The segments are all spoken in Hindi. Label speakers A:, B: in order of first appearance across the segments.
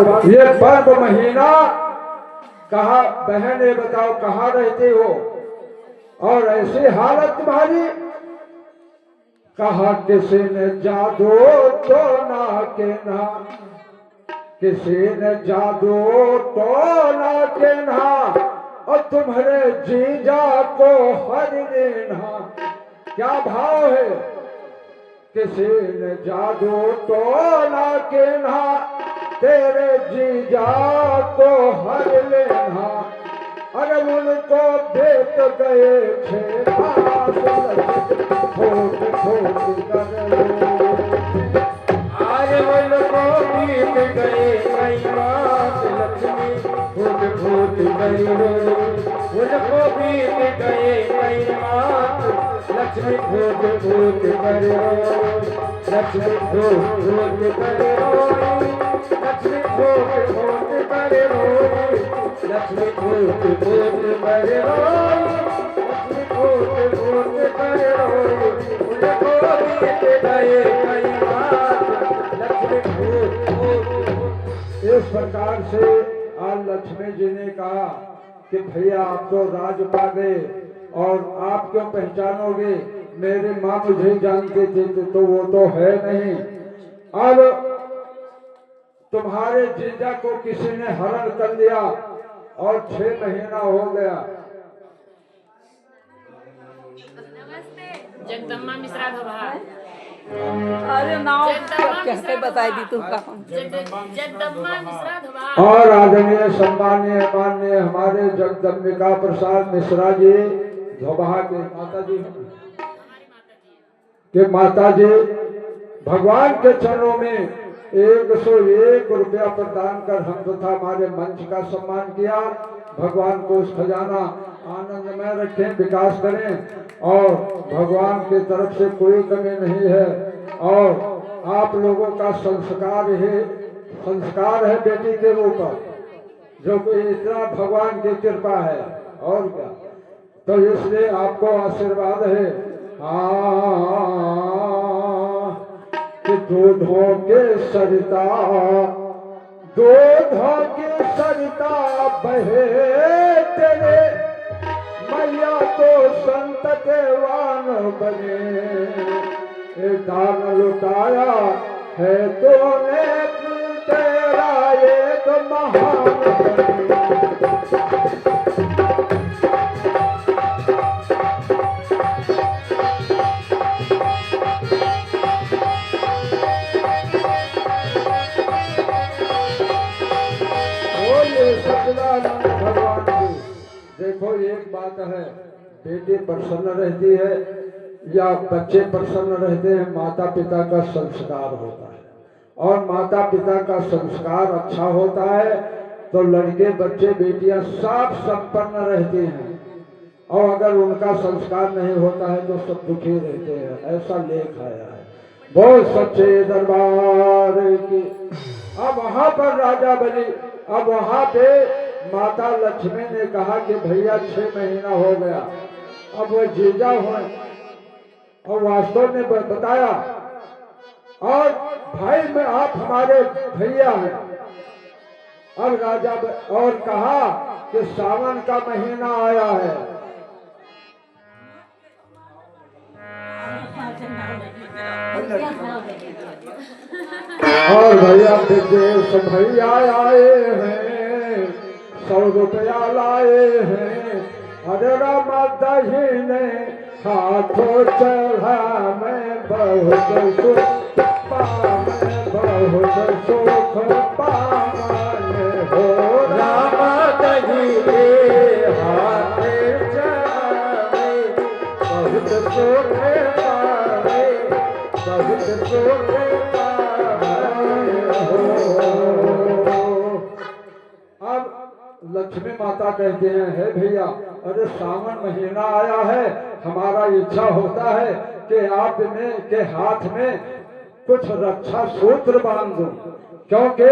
A: और ये पर्व महीना कहा, बहन ये बताओ कहाँ रहते हो और ऐसी हालत तुम्हारी। कहा किसी ने जादू तो ना के ना, किसी ने जादू तो ना के ना, और तुम्हारे जीजा को हर लेना। क्या भाव है? किसी ने जादू तो ना के ना, तेरे जीजा को हर लेना। अरे उनको बेच गए छेड़ा, फूट फूट कर
B: आज उनको बीत गए कई बात लक्ष्मी फूट फूट गई रो। उनको बीत गए कई बात लक्ष्मी फूट फूट कर रो। लक्ष्मी फूट फूट कर रो। लक्ष्मी फूट फूट कर रो। लक्ष्मी फूट फूट कर रो। लक्ष्मी फूट फूट कर रो। उनको बीत गए कई बात लक्ष्मी फूट फूट।
A: इस प्रकार से आज लक्ष्मी जी ने कहा कि भैया आप तो राज पा गए और आप क्यों पहचानोगे, मेरी माँ मुझे जानती थी तो वो तो है नहीं। अब तुम्हारे जीजा को किसी ने हरण कर लिया और 6 महीना हो गया।
C: जगदम्बा मिश्रा धोबा।
D: अरे नाव कैसे बताई दी तुमका।
C: जगदम्बा मिश्रा धोबा।
A: और आदरणीय सम्मानीय माननीय हमारे जगदम्बिका प्रसाद मिश्रा जी धोबा के माता जी भगवान के चरणों में 101 रुपया प्रदान कर हम तथा हमारे मंच का सम्मान किया। भगवान को उस खजाना आनंदमय रखें, विकास करें और भगवान की तरफ से कोई कमी नहीं है। और आप लोगों का संस्कार है बेटी के ऊपर, जो कि इतना भगवान की कृपा है और क्या। तो इसलिए आपको आशीर्वाद है। कि दूधों के सरिता बहे तेरे, मैया तो संत देवान बने। दान लुटाया है तूने तेरा एक महान भगवान की। देखो एक बात है, बेटी प्रसन्न रहती है या बच्चे प्रसन्न रहते हैं, माता पिता का संस्कार होता है। और माता पिता का संस्कार अच्छा होता है तो लड़के बच्चे बेटियां सब संपन्न रहती हैं। और अगर उनका संस्कार नहीं होता है तो सब दुखी रहते हैं। ऐसा लेख आया है बहुत सच्चे दरबार की। अब वहां पर राजा बनी। अब वहां पे माता लक्ष्मी ने कहा कि भैया 6 महीना हो गया। अब वो जीजा हुए और वास्तव में बताया, और भाई में आप हमारे भैया हैं। अब राजा और कहा कि सावन का महीना आया है। और भैया विदेश भैया आए हैं, 100 रुपया लाए हैं। अरे रामा दहीने हाथों चढ़ा, मैं बहुत सुख पाने हो।
B: रामा दहीने हाथ चढ़ावे, बहुत सुख पावे, बहुत सुख पावे हो।
A: अब लक्ष्मी माता कहते हैं, हे भैया अरे सावन महीना आया है, हमारा इच्छा होता है कि आप में के हाथ में कुछ रक्षा सूत्र बांध दूं, क्योंकि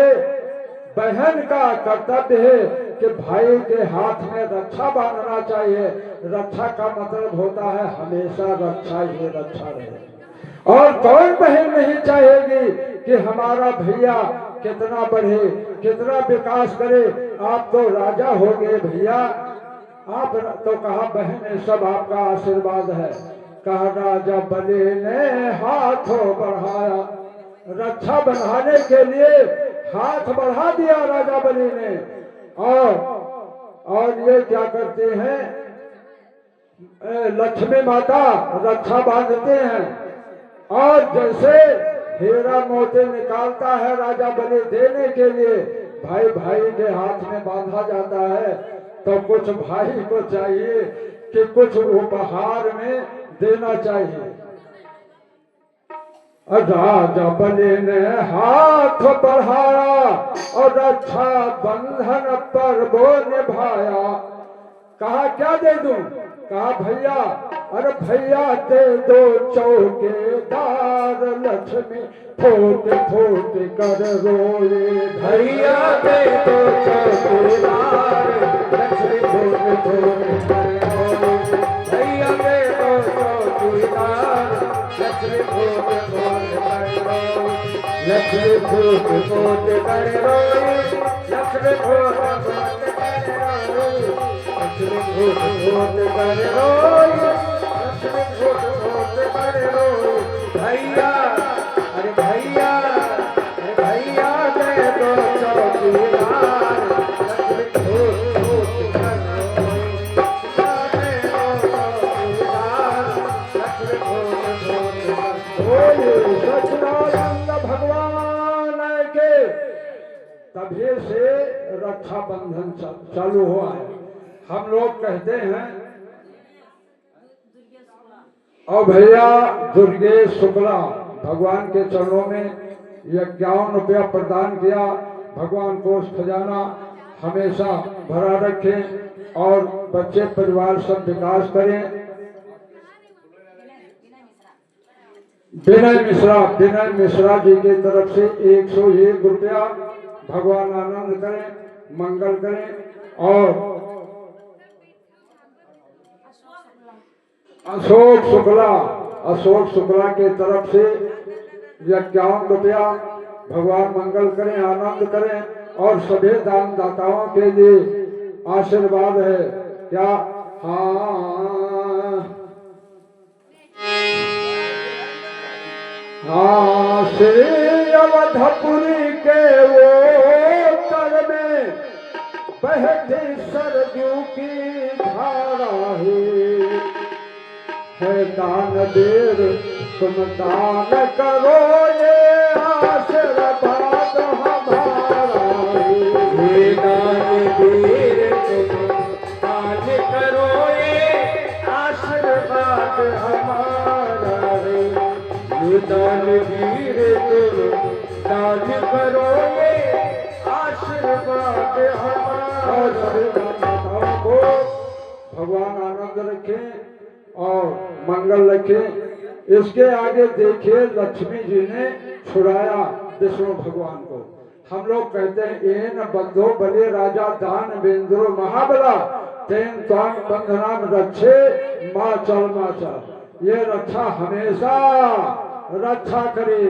A: बहन का कर्तव्य है कि भाई के हाथ में रक्षा बांधना चाहिए। रक्षा का मतलब होता है हमेशा रक्षा ही रक्षा रहे। और कौन बहन नहीं चाहेगी कि हमारा भैया कितना बढ़े, कितना विकास करे। आप तो राजा हो गए भैया, आप तो कहा बहन सब आपका आशीर्वाद है। कहा राजा बने ने हाथों बढ़ाया, रक्षा बनाने के लिए हाथ बढ़ा दिया राजा बलि ने। और ये क्या करते हैं, लक्ष्मी माता रक्षा बांधते हैं और जैसे हीरा मोती निकालता है राजा बलि देने के लिए, भाई भाई के हाथ में बांधा जाता है। तो कुछ भाई को चाहिए कि कुछ उपहार में देना चाहिए। राजा बलि ने हाथ बढ़ाया और रक्षा बंधन पर वो निभाया। कहा क्या दे दूं? कहा भैया, अरे भैया दे दो चौकीदार, लक्ष्मी फूट फूट कर रोए।
B: भैया दे दो चौकीदार, लक्ष्मी फूट फूट कर रोए। भैया दे दो चौकीदार, लक्ष्मी फूट फूट कर रोए। लक्ष्मी फूट फूट कर रोए। लक्ष्मी फूट फूट कर रोए। लक्ष्मी फूट फूट कर रोए। लक्ष्मी फूट फूट कर रोए। भैया, अरे भैया, अरे भैया दे दो चौकीदार, लक्ष्मी फूट फूट कर रोए। दे दो चौकीदार, लक्ष्मी फूट फूट कर रोए।
A: सच्चिदानंद भगवान के तभी से रक्षा बंधन चालू हुआ है। हम लोग कहते हैं और भैया दुर्गेश शुक्ला भगवान के चरणों में 51 रुपया प्रदान किया। भगवान को उस खजाना हमेशा भरा रखें और बच्चे परिवार सब विकास करें। विनय मिश्रा जी की तरफ से 101 रुपया। भगवान आनंद करें, मंगल करें। और अशोक शुक्ला के तरफ से 51 रुपया। भगवान मंगल करें, आनंद करें और सभी दान दाताओं के लिए आशीर्वाद है। क्या? हाँ श्री अवधपुरी के वो तर में बहती सरजू की धारा है दान देर तुम दान करो, ये आशीर्वाद हमारा
B: ये दान देर तुम दान करो, ये आशीर्वाद हमारा है। ये दान देर तुम दान करो, ये आशीर्वाद हमारा।
A: को भगवान आनंद रखें और मंगल रखें। इसके आगे देखिए लक्ष्मी जी ने छुड़ाया विष्णु भगवान को। हम लोग कहते हैं एन बंधो बले राजा दान बेंद्रो महाबला, तेन त्वाम बंधनाम रक्षे माँ चल। ये रक्षा हमेशा रक्षा करे।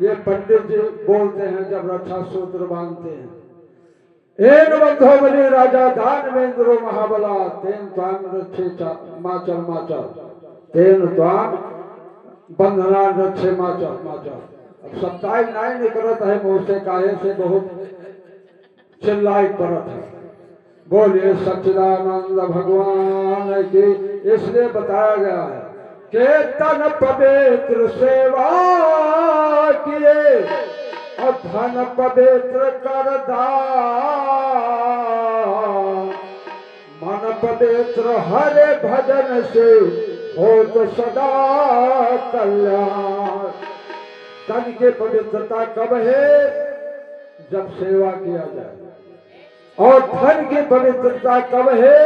A: ये पंडित जी बोलते हैं जब रक्षा सूत्र बांधते हैं। एन बंधो बलि राजा दान वेंद्रो महाबला, तेन त्वाम रक्षे माचल। तेन त्वाम बंधना रक्षे माचल। अब 27 नाई निकलत है मुँह से, काहे से बहुत चिल्लाई परत है। बोलिए सच्चिदानंद भगवान की। इसलिए बताया गया है कि तन पवित्र सेवा किए और धन पवित्र कर दान, मन पवित्र हरे भजन से हो तो सदा कल्याण। तन की पवित्रता कब है? जब सेवा किया जाए। और धन की पवित्रता कब है?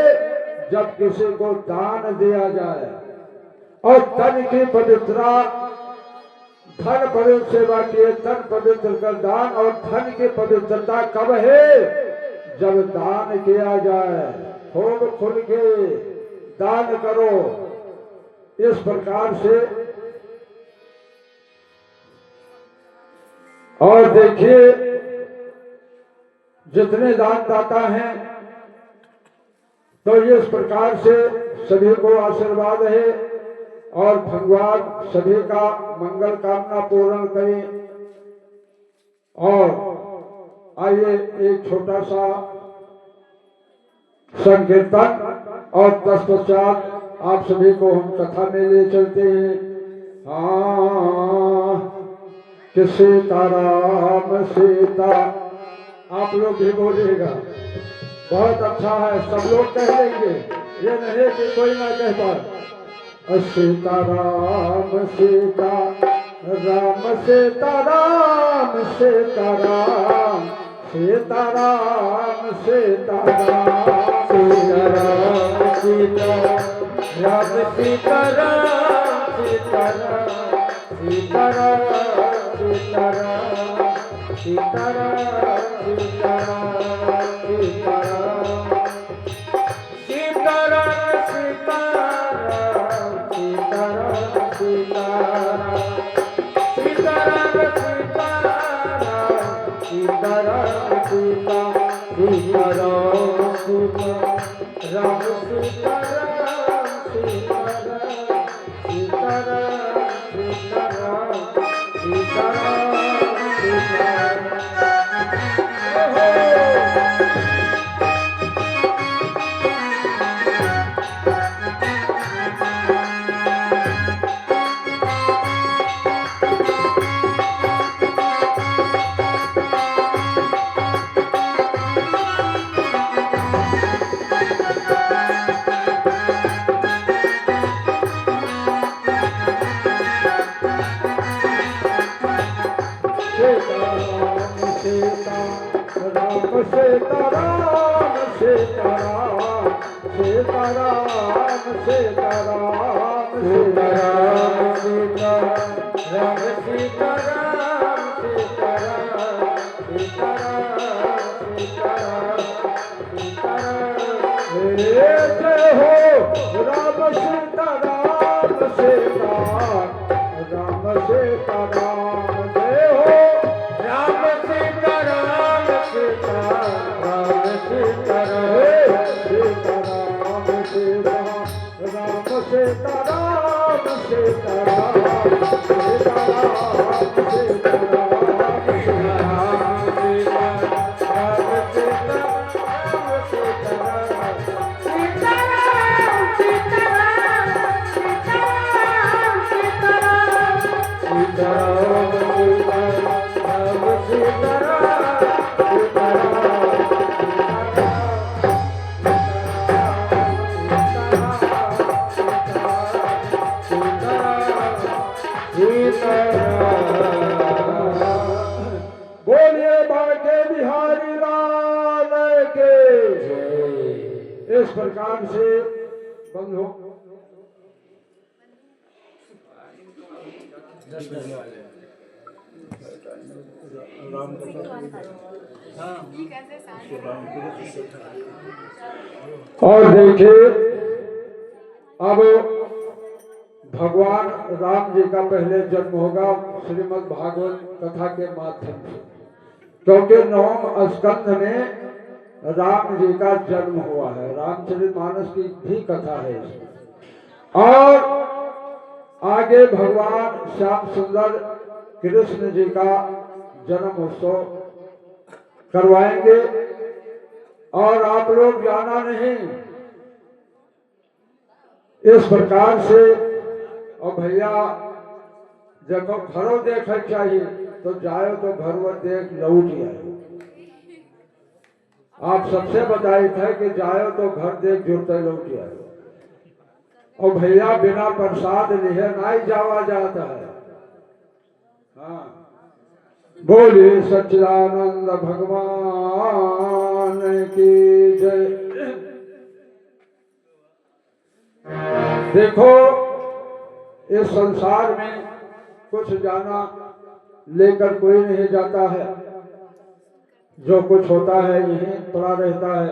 A: जब किसी को दान दिया जाए। और तन की पवित्रता, धन पवित्र सेवा किए, तन पवित्र कर दान। और धन की पवित्रता कब है? जब दान किया जाए। खूब खुल के दान करो। इस प्रकार से और देखिए जितने दानदाता हैं, तो इस प्रकार से सभी को आशीर्वाद है और भगवान सभी का मंगल कामना पूर्ण करें। और आइए एक छोटा सा संकीर्तन और तत्पश्चात आप सभी को हम कथा में ले चलते हैं। हाँ कि सीताराम सीता, आप लोग भी बोलिएगा, बहुत अच्छा है, सब लोग कह लेंगे, ये नहीं कि कोई ना कह पाए। सीताराम सीता राम सीताराम सीताराम सीताराम सीताराम
B: सीताराम सीता राम सीताराम सीताराम सीताराम सीताराम सीताराम सीताराम सीताराम सीताराम सीताराम सीताराम सीताराम सीताराम सीता सीताराम सीता राम सीताराम सीताराम सीताराम सीताराम सीताराम सीताराम।
A: सीताराम सीताराम सीताराम सीताराम सीताराम
B: सीताराम सीताराम सीताराम सीताराम सीताराम सीताराम
A: जय हो राम सीताराम सीताराम राम सीताराम, जय हो
B: राम सीताराम सीताराम सीताराम
A: सीताराम सीताराम राम सीताराम सीताराम सीताराम बोलिए बांके बिहारी लाल के। इस प्रकार से बंद हो। और देखिए, अब भगवान राम जी का पहले जन्म होगा श्रीमद् भागवत कथा के माध्यम से, क्योंकि 9वें स्कंध में राम जी का जन्म हुआ है। रामचरितमानस की भी कथा है इसमें। और आगे भगवान श्याम सुंदर कृष्ण जी का जन्म उत्सव करवाएंगे। और आप लोग जाना नहीं, इस प्रकार से। और भैया देखो, घरों देखना चाहिए तो जाओ तो घर वर देख लौट आए। आप सबसे बताई था कि जाओ तो घर देख जुड़ते लौट आए। और भैया बिना प्रसाद लिए नहीं जावा जाता है। हाँ, बोले सच्चिदानंद भगवान की जय। देखो, इस संसार में कुछ जाना लेकर कोई नहीं जाता है। जो कुछ होता है यहीं पड़ा रहता है।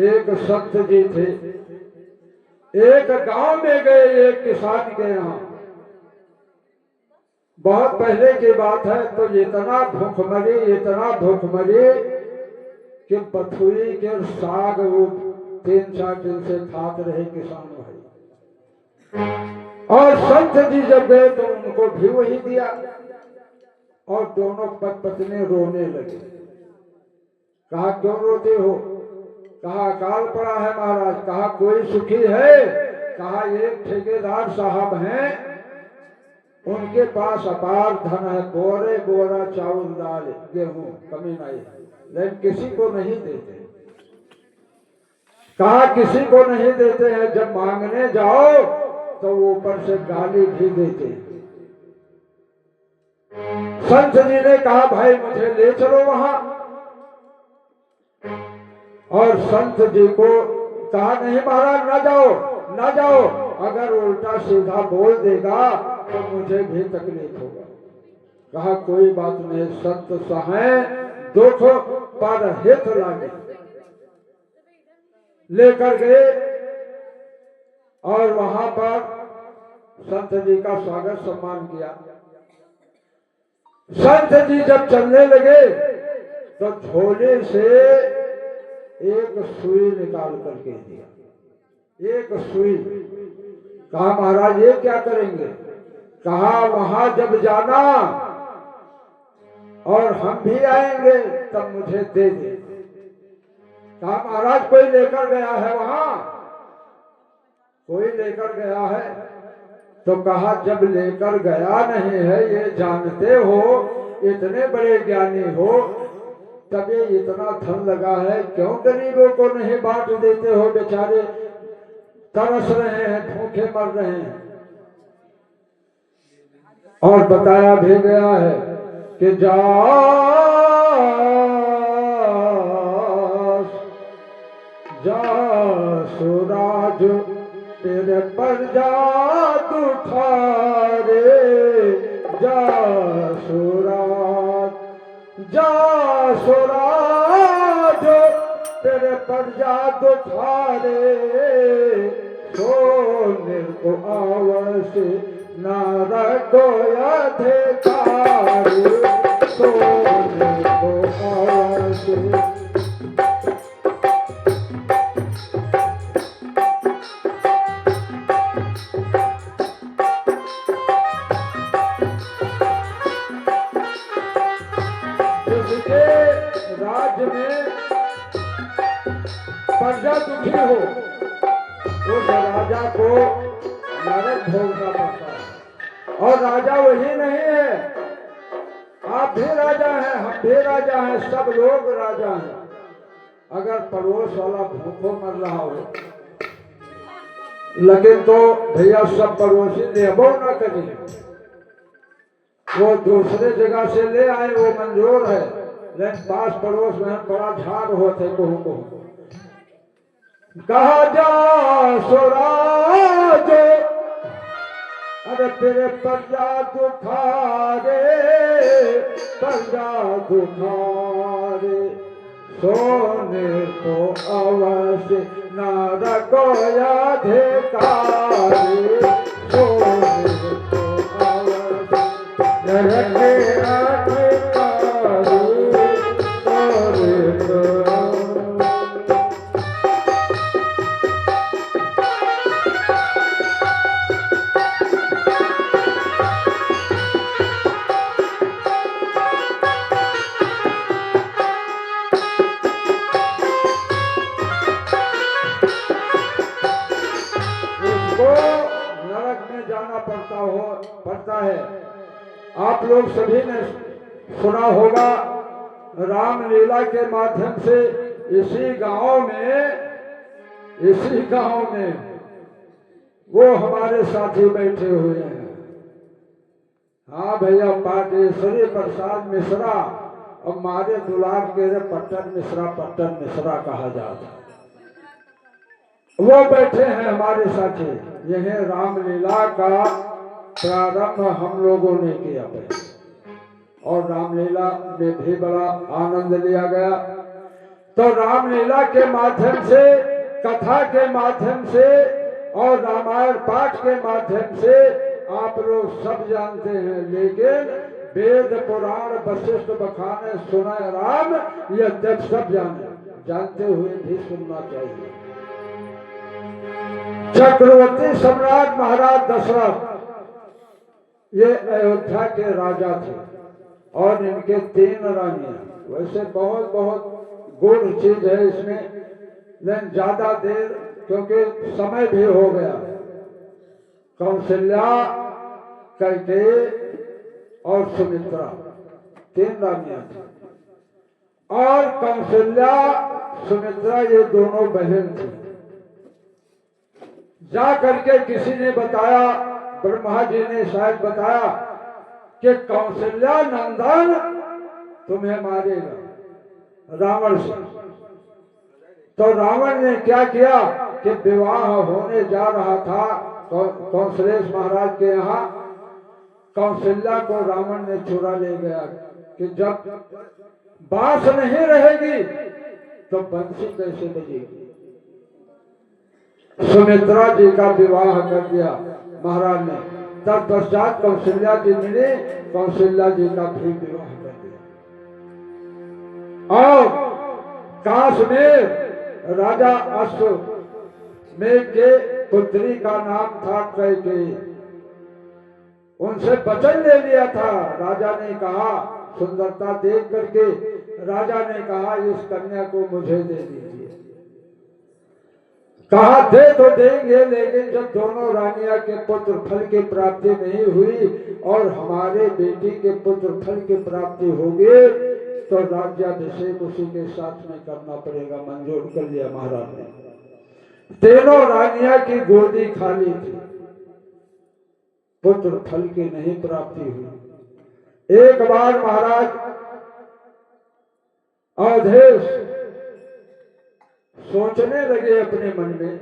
A: एक संत जी थे, एक गांव में गए एक किसान के यहाँ। बहुत पहले की बात है। तो इतना भूखमरी कि बथुई के साग वो 3-4 दिन से खाते रहे किसान भाई। और संत जी जब गए तो उनको भी वही दिया और दोनों पत्नी रोने लगे। कहा क्यों रोते हो? कहा अकाल पड़ा है महाराज। कहा कोई सुखी है? कहा एक ठेकेदार साहब हैं, उनके पास अपार धन है, बोरे बोरा चावल दाल गेहूं कमी नहीं, लेकिन किसी को नहीं देते। कहा किसी को नहीं देते हैं, जब मांगने जाओ तो ऊपर से गाली भी देते हैं। संत जी ने कहा भाई मुझे ले चलो वहां। और संत जी को कहा नहीं महाराज ना जाओ ना जाओ, अगर उल्टा सीधा बोल देगा तो मुझे भी तकलीफ होगा। कहा कोई बात नहीं, संत सहाय दुख पर हित लागे। लेकर गए और वहां पर संत जी का स्वागत सम्मान किया। संत जी जब चलने लगे तो झोले से एक सुई निकाल करके दिया, एक सुई। कहा महाराज ये क्या करेंगे? कहा वहां जब जाना और हम भी आएंगे तब मुझे दे दे। कहा महाराज कोई लेकर गया है वहां? कोई लेकर गया है? तो कहा जब लेकर गया नहीं है, ये जानते हो, इतने बड़े ज्ञानी हो, तब ये इतना धन लगा है, क्यों गरीबों को नहीं बांट देते हो? बेचारे तरस रहे हैं, भूखे मर रहे हैं। और बताया भी गया है कि जा सुराज तेरे पर जादू ठारे, जा सुराज तेरे पर जादू ठारे, सोने को आवश नारा को अधिकारी, सोने को आवश। राज्य में प्रजा दुखी हो उस राजा को नरक भोगना पड़ता है। और राजा वही नहीं है, आप भी राजा हैं, हम भी राजा हैं, सब लोग राजा हैं। अगर पड़ोस वाला भूखों मर रहा हो, लेकिन तो भैया सब पड़ोसी लेबो ना करें, वो दूसरे जगह से ले आए वो मंजूर है, लेकिन पास पड़ोस में बड़ा झाड़ होते को कहा जा स्वराज, अरे तेरे प्रजा दुखारे, प्रजा दुखारे, सोने को अवश्य न को अधिकारी, सोने को अवश्य रखे पड़ता है। आप लोग सभी ने सुना होगा रामलीला के माध्यम से इसी गांव में वो हमारे साथी बैठे हुए हैं। हाँ भैया, पाटेश्वरी प्रसाद मिश्रा और मारे दुलार के पट्टन मिश्रा कहा जाता है। वो बैठे हैं हमारे साथी। यह रामलीला का प्रारंभ हम लोगों ने किया और रामलीला में भी बड़ा आनंद लिया गया। तो रामलीला के माध्यम से, कथा के माध्यम से और रामायण पाठ के माध्यम से आप लोग सब जानते हैं, लेकिन वेद पुराण वशिष्ठ बखाने सुनाए राम, यह जब सब जाने, जानते हुए भी सुनना चाहिए। चक्रवर्ती सम्राट महाराज दशरथ ये अयोध्या के राजा थे और इनके 3 रानियां। वैसे बहुत बहुत गूढ़ चीज है इसमें, लेकिन ज्यादा देर क्योंकि समय भी हो गया। कौशल्या, कैकेयी और सुमित्रा 3 रानियां थी। और कौशल्या सुमित्रा ये दोनों बहन थी। जा करके किसी ने बताया, ब्रह्मा जी ने शायद बताया कि कौशल्या नंदन तुम्हें मारेगा रावण से। तो रावण ने क्या किया कि विवाह होने जा रहा था कौशलेश महाराज के यहाँ, कौशल्या को रावण ने चुरा ले गया कि जब बांस नहीं रहेगी तो बंसी कैसे बजेगी। सुमित्रा जी का विवाह कर दिया महाराज ने। तत्पश्चात कौशल्या जी मिली, कौशल्या जी का भी विवाह कर दिया। और काश में राजा अश्वमेध के पुत्री का नाम था कैकेयी, उनसे वचन ले लिया था। राजा ने कहा, सुंदरता देख करके राजा ने कहा इस कन्या को मुझे दे दीजिए। कहा दे तो देंगे, लेकिन जब दोनों रानियां के पुत्र फल की प्राप्ति नहीं हुई और हमारे बेटी के पुत्र फल की प्राप्ति होगी तो राज्याभिषेक उसी के साथ में करना पड़ेगा। मंजूर कर लिया महाराज ने। तीनों रानियां की गोदी खाली थी, पुत्र फल की नहीं प्राप्ति हुई। एक बार महाराज अवधेश सोचने लगे अपने मन में,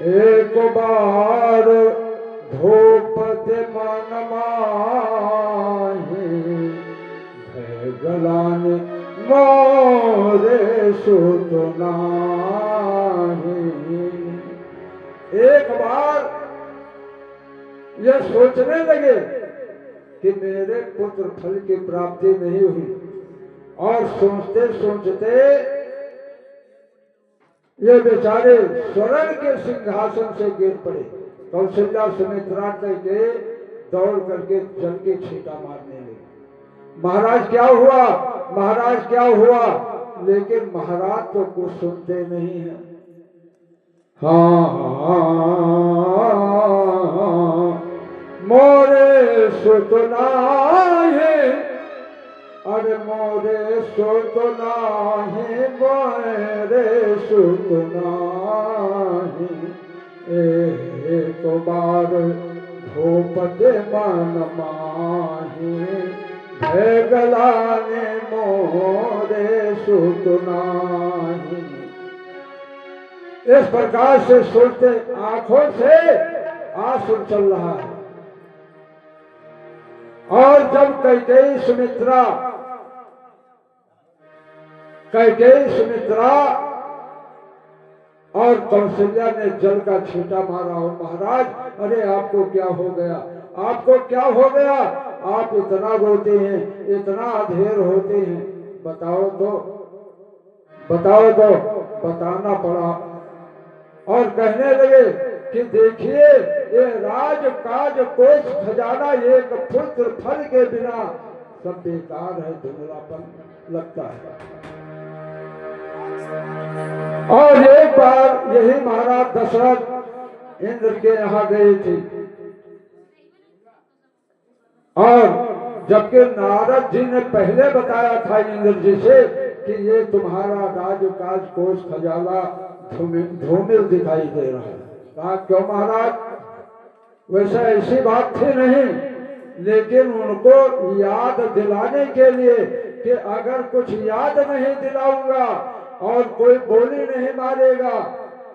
A: एक बार धूपते मन माही, गलाने मोरे सुतना। एक बार ये सोचने लगे कि मेरे पुत्र फल की प्राप्ति नहीं हुई, और सोचते सोचते ये बेचारे स्वर्ण के सिंहासन से गिर पड़े। कौशल्या सुमित्रा के दौड़ करके जल के छींटा मारने लगे। महाराज क्या हुआ, महाराज क्या हुआ, लेकिन महाराज तो कुछ सुनते नहीं है। मोरे सुतना है, अरे मोरे सुतना है, मोरे सुतना है। एक बार धूपते मन माही, गलाने मोरे सुतना ही। इस प्रकार से सोचते आंखों से आंसू चल रहा है। और जब कैकेयी सुमित्रा और कौशल्या ने जल का छींटा मारा, और महाराज अरे आपको क्या हो गया, आपको क्या हो गया, आप इतना रोते हैं, इतना अधेर होते हैं, बताओ तो बताना पड़ा। और कहने लगे कि देखिए ये राज काज कोष खजाना एक पुत्र फल के बिना सब बेकार है, धुंधलापन लगता है। और एक बार यही महाराज दशरथ इंद्र के यहाँ गए थे, और जबकि नारद जी ने पहले बताया था इंद्र जी से कि ये तुम्हारा राजकाज कोष खजाना धूमिल दिखाई दे रहा है। कहा क्यों महाराज, वैसा ऐसी बात थी नहीं, लेकिन उनको याद दिलाने के लिए कि अगर कुछ याद नहीं दिलाऊंगा और कोई बोली नहीं मारेगा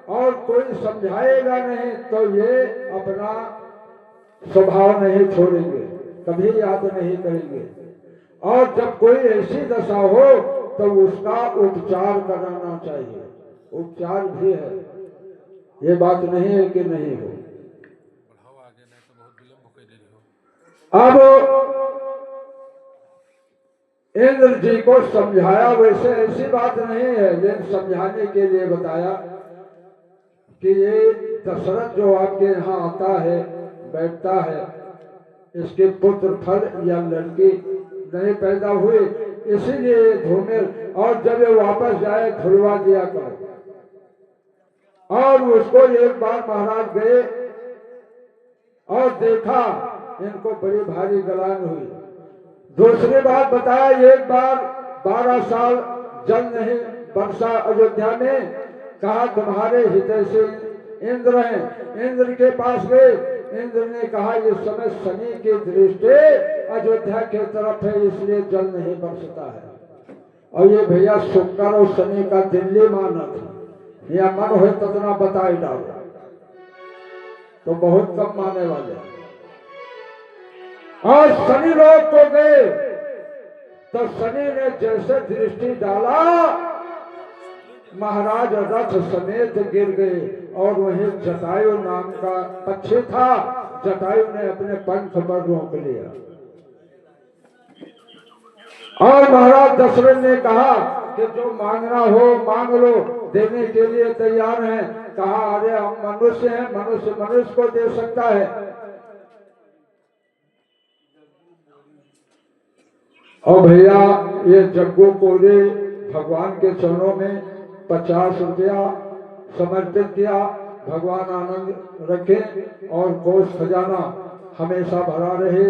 A: और कोई समझाएगा नहीं तो ये अपना स्वभाव नहीं छोड़ेंगे, कभी याद नहीं करेंगे। और जब कोई ऐसी दशा हो तो उसका उपचार कराना चाहिए। उपचार भी है, ये बात नहीं है कि नहीं हो। अब इंद्र जी को समझाया, वैसे ऐसी बात नहीं है, लेकिन समझाने के लिए बताया कि ये दशरथ जो आपके यहाँ आता है, बैठता है, इसके पुत्र फल या लड़की नहीं पैदा हुए, इसीलिए धूमिल, और जब ये वापस जाए धुलवा दिया करो। और उसको एक बार महाराज गए और देखा, इनको बड़ी भारी गलान हुई। दूसरी बात बताया, एक बार 12 साल जल नहीं बरसा अयोध्या में, कहा तुम्हारे हित से इंद्र हैं। इंद्र के पास गए, इंद्र ने कहा इस समय शनि की दृष्टि अयोध्या के तरफ है, इसलिए जल नहीं बरसता है। और ये भैया शुक्र और शनि का दिल्ली मानत है, या मन हो ततना बताई डालो तो बहुत कम माने वाले। और शनि लोग को गए तो शनि ने जैसे दृष्टि डाला, महाराज रथ समेत गिर गए। और वहीं जटायु नाम का पक्षी था, जटायु ने अपने पंख पर रोक लिया। और महाराज दशरथ ने कहा कि जो मांगना हो मांग लो, देने के लिए तैयार हैं। कहा अरे हम मनुष्य हैं, मनुष्य मनुष्य को दे सकता है। और भैया ये जग्गू कोरे भगवान के चरणों में 50 रुपया समर्पित किया। भगवान आनंद रखें और कोष खजाना हमेशा भरा रहे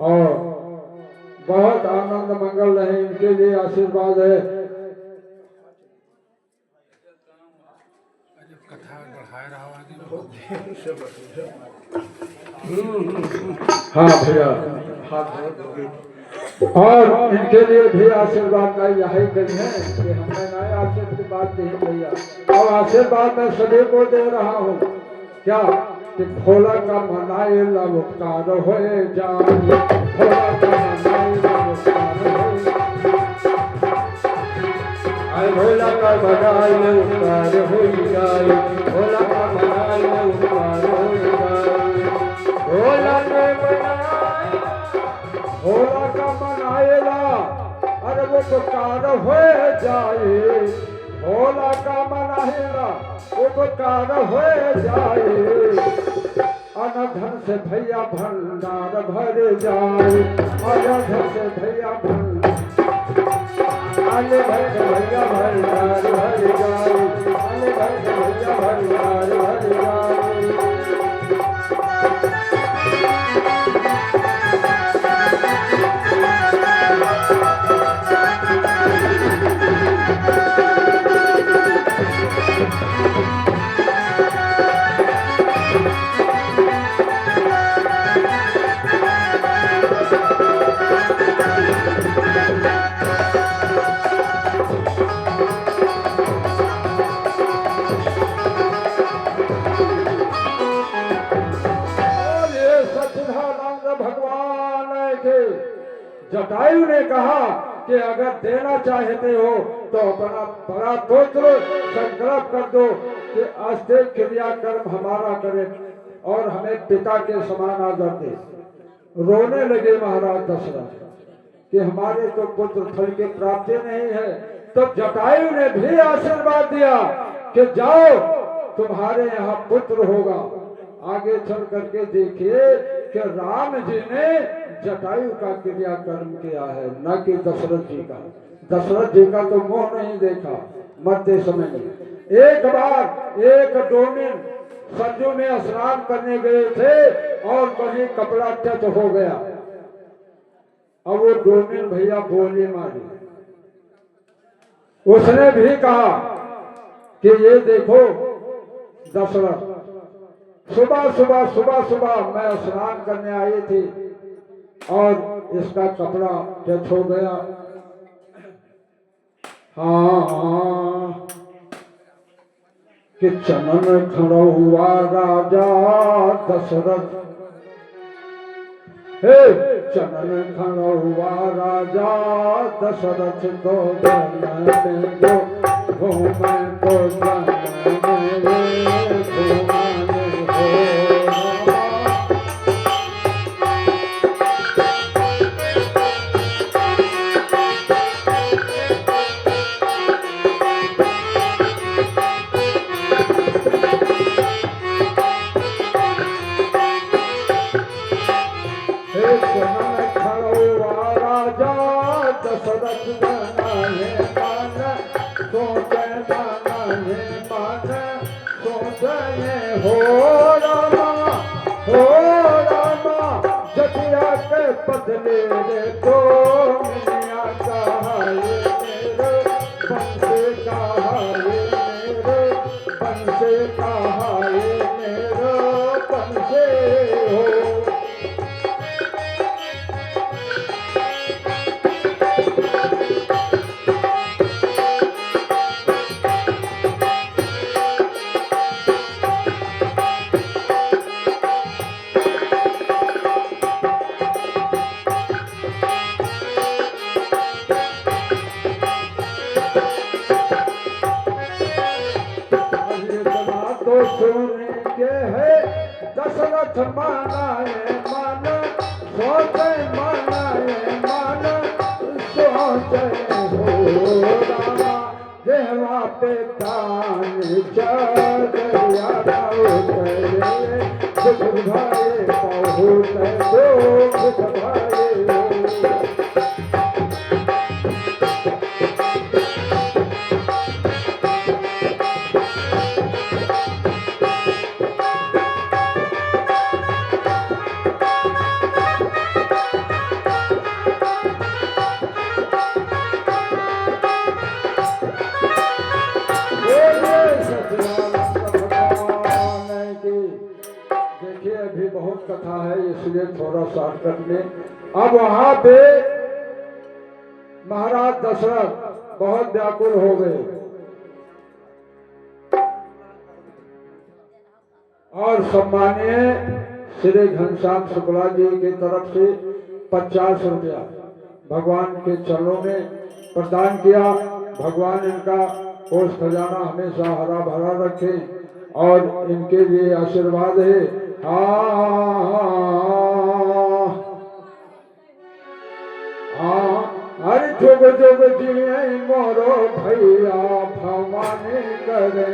A: और बहुत आनंद मंगल रहे, इनके लिए आशीर्वाद है। हाँ भैया, और इनके लिए भी आशीर्वाद का यही कही है कि हमने नए आशीर्वाद दी भैया। और आशीर्वाद मैं सभी को दे रहा हूँ, क्या कि भोला का मनाए लवकार हो जाए, भोला का मनाए लवकार हो जाए, भोला का मनाए लवकार हो जाए, भोला का मनाए लवकार हो जाए, भोला के भोला का मनाएला अरे वो उपकार हो जाए, भोला का मनाएला उपकार हो जाए। अनधन से भैया भंडार भर जाए, अनधन से भैया भंडार भैया भंडार भर जाए, अनधन से भैया भंडार भर जाए। जटायु ने कहा कि अगर देना चाहते हो तो अपना बड़ा पुत्र संकल्प कर दो कि अस्ते क्रियाकर्म हमारा करे और हमें पिता के समान आदर दे। रोने लगे महाराज दशरथ कि हमारे तो पुत्र फल की प्राप्ति नहीं है। तो जटायु ने भी आशीर्वाद दिया कि जाओ तुम्हारे यहाँ पुत्र होगा। आगे चल करके देखिए कि राम जी ने जटायु का क्रियाकर्म किया है, न कि दशरथ जी का। दशरथ जी का तो मोह नहीं देखा मरते समय में। एक बार एक डोमिन सरजू में स्नान करने गए थे और कहीं कपड़ा टच हो गया। अब वो डोमिन भैया बोली मारी। उसने भी कहा कि ये देखो दशरथ, सुबह सुबह मैं स्नान करने आई थी और इसका कपड़ा टच हो गया। हाँ कि चमन खड़ा हुआ राजा दशरथ, हे चरण खड़ुआ राजा दशरथ तो जन में जो घूमे तो जन में घूमने हो रामा। हे चरण खड़ुआ राजा दशरथ जनाए मन सोचे नाने मन सोचे हो रामा हो रामा। जटिया के बदले रे तो मिया कहाए मेरे बंसे कहाए मेरे बंसे कहाए मेरे बंसे हो। तो सुन के है दशरथ मानाए मन सोचे मानाए मन सोचे हो रामा। देवा पे तान चढ़िया उतरे दुख भाई बहुत दुख भाई हो। देखिए अभी बहुत कथा है इसलिए थोड़ा शॉर्टकट में। अब वहां पे महाराज दशरथ बहुत व्याकुल हो गए और सम्मानीय श्री घनश्याम शुक्ला जी की तरफ से 50 रुपया भगवान के चरणों में प्रदान किया। भगवान इनका कोष खजाना हमेशा हरा भरा रखे और इनके लिए आशीर्वाद है। हर जुग जुग जिए मोरो भैया भवानी करे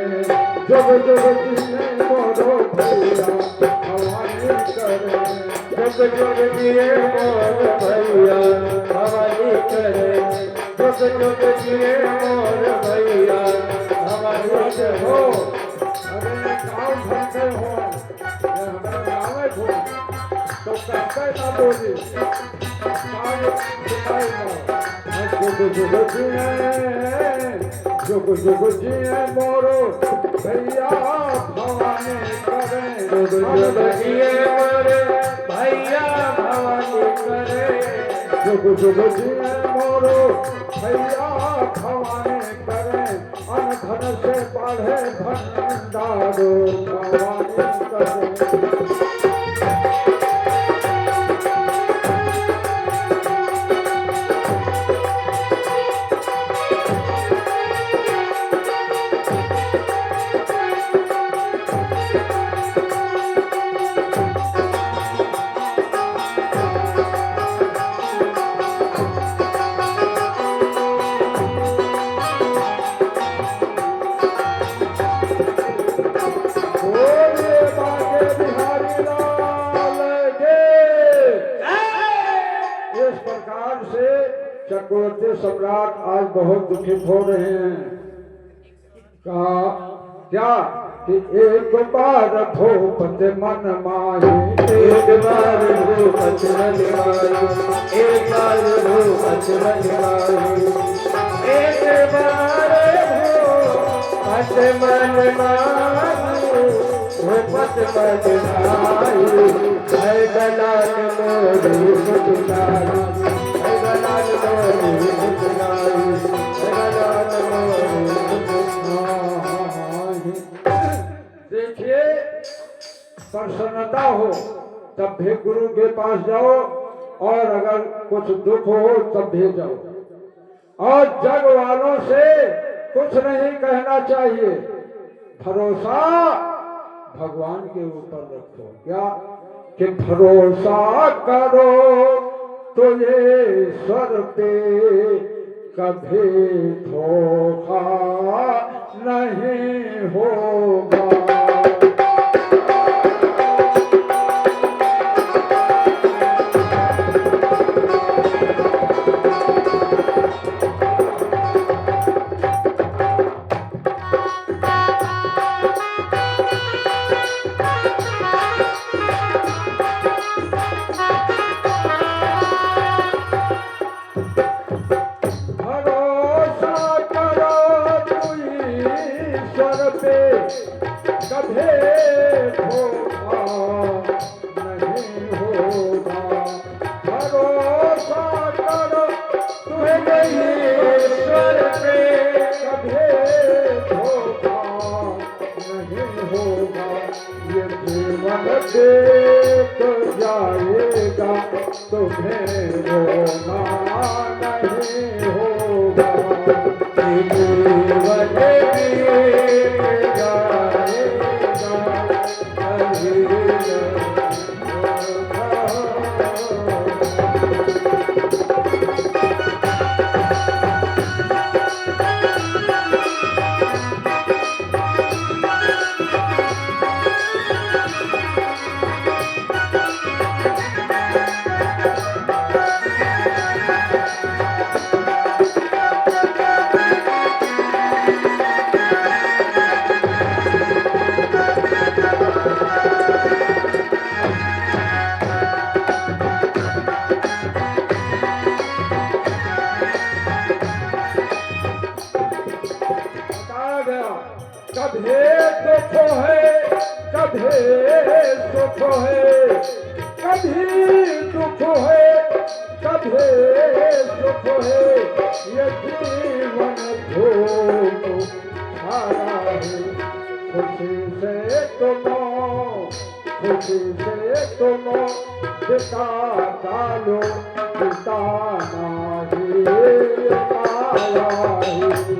A: जुग जुग जिए मोरो भैया भवानी करे जुग जुग जिए मोरो भैया भवानी करे जुग जुग जिए मोरो भैया भवानी करे। अरे गाँव भरते हो हमारे गाँव हो तो कहते ना बोली जुग जुग जिए मोरो भैया भवानी करे जुग जुग जिए मोरे भैया भवानी करे जुग जुग जिए मोरो भैया भवानी करे अन धन से बढ़े भंडारो भवानी करे। चक्रवर्ती सम्राट आज बहुत दुखित हो रहे हैं। कहा क्या कि एक बार भूपत मन माही एक बार भूपत मन माही एक बार भूपत मन माही एक बार भूपत मन माही भूपत मन माही जय दलाल मोरी सुनाई देखिए प्रसन्नता हो तब भी गुरु के पास जाओ, और अगर कुछ दुख हो तब भी जाओ, और जग वालों से कुछ नहीं कहना चाहिए, भरोसा भगवान के ऊपर रखो। क्या कि भरोसा करो तो ये ईश्वर पे, कभी धोखा नहीं होगा। तो जाएगा तुम्हें रोना नहीं होगा, जीवन बीत जाएगा कभी कभी दुख है कभी सुख है, कभी दुख है कभी सुख है, ये जीवन भूख सारा है। खुशी से तुम बिता डालो, बिताना ही माया ही।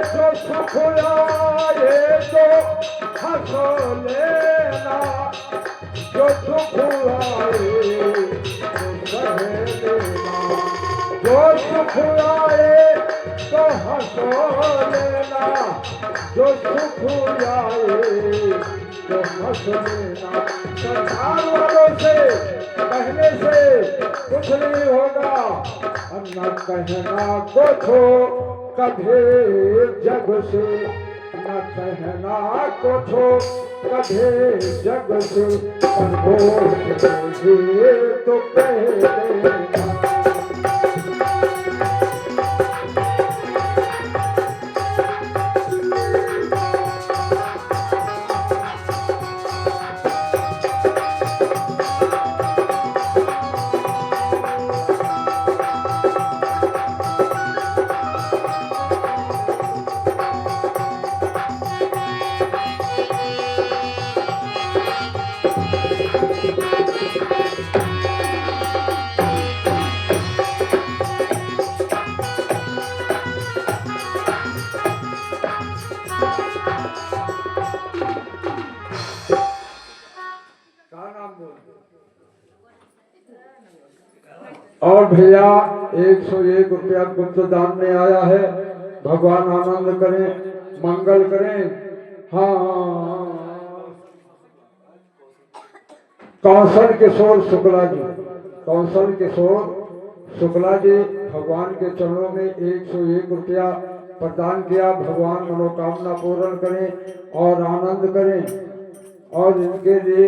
A: जो सुख आए तो सहे लेना, जो सुख आए तो हंस लेना, जो सुख आए तो हंस लेना। संसार वालों से कहने से कुछ नहीं होगा, न कहना कुछ कभी जग से, न कहना कुछ कभी जग से, तो कह देना। और भैया 101 रुपया गुप्त दान में आया है। भगवान आनंद करें, मंगल करें। हाँ, कौशल किशोर शुक्ला जी, कौशल किशोर शुक्ला जी भगवान के चरणों में 101 रुपया प्रदान किया। भगवान मनोकामना पूर्ण करें और आनंद करें और इनके लिए